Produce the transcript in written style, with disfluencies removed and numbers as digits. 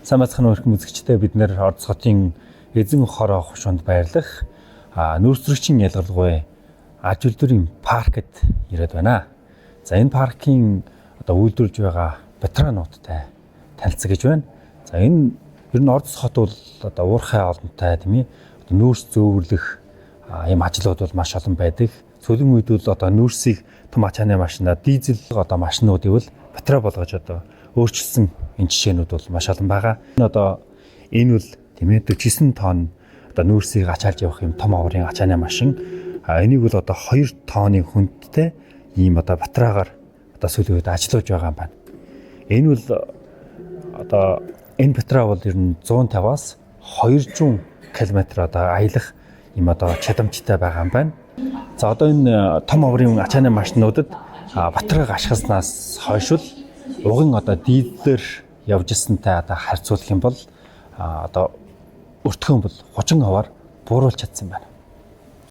Сайн бацхан өрхөн үзэгчтэй бид нэр Орос хотын эзэн хороо хушуунд байрлах нүүрсрэгчийн ялгарлагүй аж үйлдвэрийн паркт ирээд байна. За энэ паркийн үйлдвэрлэж байгаа ветерануудтай танилцах гэж байна. За энэ ер нь Орос хот бол уурхай олонтой тийм ээ. Нүүрс зөөвөрлөх ийм ажлууд бол маш олон байдаг. Сүүлийн үед бол нүүрсийг том ачааны машинаа дизель машинуудыг бол ветеран болгож өөрчилсөн энэ жишээнүүд бол маш олон байгаа. Энэ бол тийм ээ 49 тонн нүүрсийг ачаалж явах юм том аврын ачааны машин. Энийг бол 2 тонны хүндтэй ийм батраагаар сүүлийн үед ажиллаж байгаа юм байна. Энэ бол энэ батраа бол ер нь 150-аас 200 км аялах ийм чадамжтай байгаа юм байна. За энэ том аврын ачааны машинуудад батрааг ашигласнаас хойш угын дизелээр явж ирсэнтэй харьцуулах юм бол өртгөн бол 30%-аар бууруулж чадсан байна.